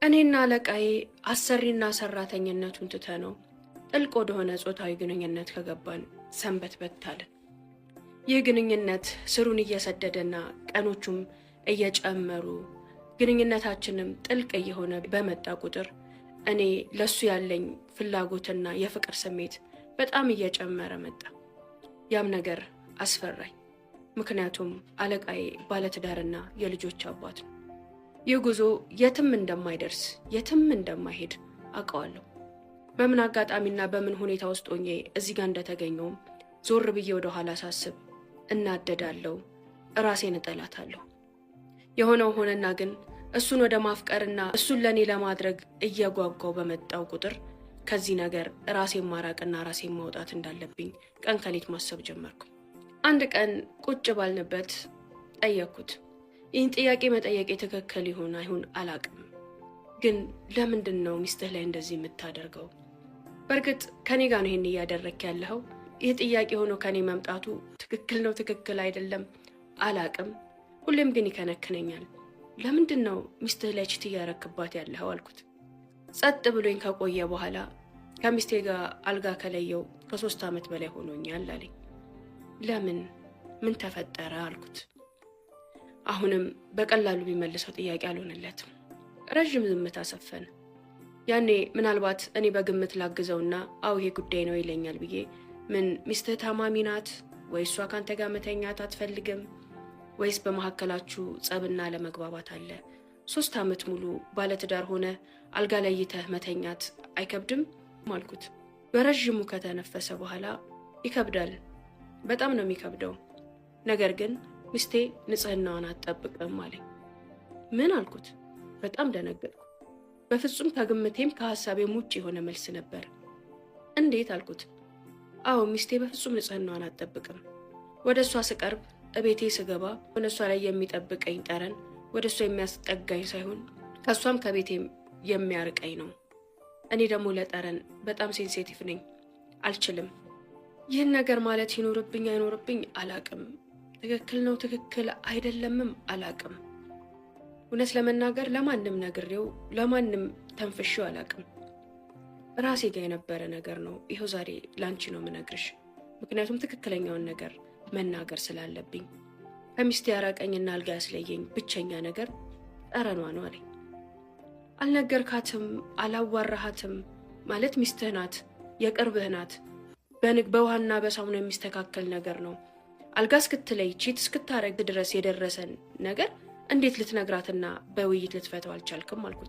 እኔና አለቃዬ አሰሪና ሰራተኝነቱን ትተነው ጥልቅ ወደሆነ ጾታዊ ግንኙነት ከገባን ሰንበትበት አለን። ይህ ግንኙነት ስሩን እየሰደደና ቀኖቹም እየጨመሩ ግንኙነታችንም ጥልቅ እየሆነ በመጣ ቁጥር እኔ ለሱ ያለኝ ፍላጎትና የፍቅር ስሜት በጣም እየጨመረ መጣ። ያም ነገር አስፈራኝ። ምክንያቱም አለቃዬ ባለትዳርና የልጆች አባት ነው። ይህ ጉዞ የትም እንደማይደርስ የትም እንደማይሄድ አውቀዋለሁ። በምን አጋጣሚና በምን ሁኔታ ውስጥ ሆኜ እዚህ ጋር እንደተገኘውም ዞር ብዬ ወደ ኋላ ሳስብ እናደዳለሁ፣ ራሴን እጠላታለሁ። የሆነው ሆነና ግን እሱን ወደ ማፍቀርና እሱን ለኔ ለማድረግ እየጓጓው በመጣው ቁጥር ከዚህ ነገር ራሴን ማራቅና ራሴን ማውጣት እንዳለብኝ ቀን ከሌት ማሰብ ጀመርኩኝ። አንድ ቀን ቁጭ ባልንበት ጠየቅኩት። ይህን ጥያቄ መጠየቄ ትክክል ይሁን አይሁን አላቅም፣ ግን ለምንድን ነው ሚስትህ ላይ እንደዚህ የምታደርገው? በእርግጥ ከኔ ጋር ነው ይህን እያደረክ ያለኸው። ይህ ጥያቄ ሆኖ ከኔ መምጣቱ ትክክል ነው ትክክል አይደለም አላቅም፣ ሁሌም ግን ይከነክነኛል። ለምንድን ነው ሚስትህ ላይ ችት እያረክባት ያለኸው አልኩት። ጸጥ ብሎኝ ከቆየ በኋላ ከሚስቴ ጋር አልጋ ከለየው ከ3 ዓመት በላይ ሆኖኛል አለኝ። ለምን? ምን ተፈጠረ አልኩት። አሁንም በቀላሉ ቢመልሰው ጥያቄ አልሆነለትም። ረዥም ዝምታ ሰፈነ። ያኔ ምናልባት እኔ በግምት ላግዘውና አው ይሄ ጉዳይ ነው ይለኛል ብዬ ምን ሚስትህ ታማሚ ናት ወይ እሷ ካንተ ጋር መተኛት አትፈልግም ወይስ በመካከላችሁ ጸብና ለመግባባት አለ? 3 ዓመት ሙሉ ባለትዳር ሆነ አልጋ ለይተህ መተኛት አይከብድም አልኩት። በረዥሙ ከተነፈሰ በኋላ ይከብዳል፣ በጣም ነው የሚከብደው፣ ነገር ግን ሚስቴ ንጽህናዋን አትጠብቅም አለኝ። ምን አልኩት። በጣም ደነገጥኩ። በፍጹም ከግምቴም ከሐሳቤም ውጭ የሆነ መልስ ነበር። እንዴት አልኩት። አዎ ሚስቴ በፍጹም ንጽህናዋን አትጠብቅም። ወደ እሷ ስቀርብ እቤቴ ስገባ ወደ እሷ ላይ የሚጠብቀኝ ጠረን ወደ እሷ የሚያስጠጋኝ ሳይሆን ከእሷም ከቤቴም የሚያርቀኝ ነው። እኔ ደግሞ ለጠረን በጣም ሴንሲቲቭ ነኝ፣ አልችልም። ይህን ነገር ማለት ይኖርብኝ አይኖርብኝ አላቅም። ትክክል ነው ትክክል አይደለምም አላቅም። እውነት ለመናገር ለማንም ነግሬው ለማንም ተንፍሼው አላቅም። ራሴ ጋር የነበረ ነገር ነው። ይኸው ዛሬ ላንቺ ነው የምነግርሽ፣ ምክንያቱም ትክክለኛውን ነገር መናገር ስላለብኝ። ከሚስቴ ያራቀኝና አልጋ ያስለየኝ ብቸኛ ነገር ጠረኗ ነው አለኝ። አልነገርካትም? አላዋራሃትም? ማለት ሚስትህ ናት፣ የቅርብህ ናት። በውሃና በሳሙና የሚስተካከል ነገር ነው። አልጋ እስክትለይ ቺት እስክታረግ ድረስ የደረሰን ነገር እንዴት ልትነግራትና በውይይት ልትፈተው አልቻልክም አልኩት።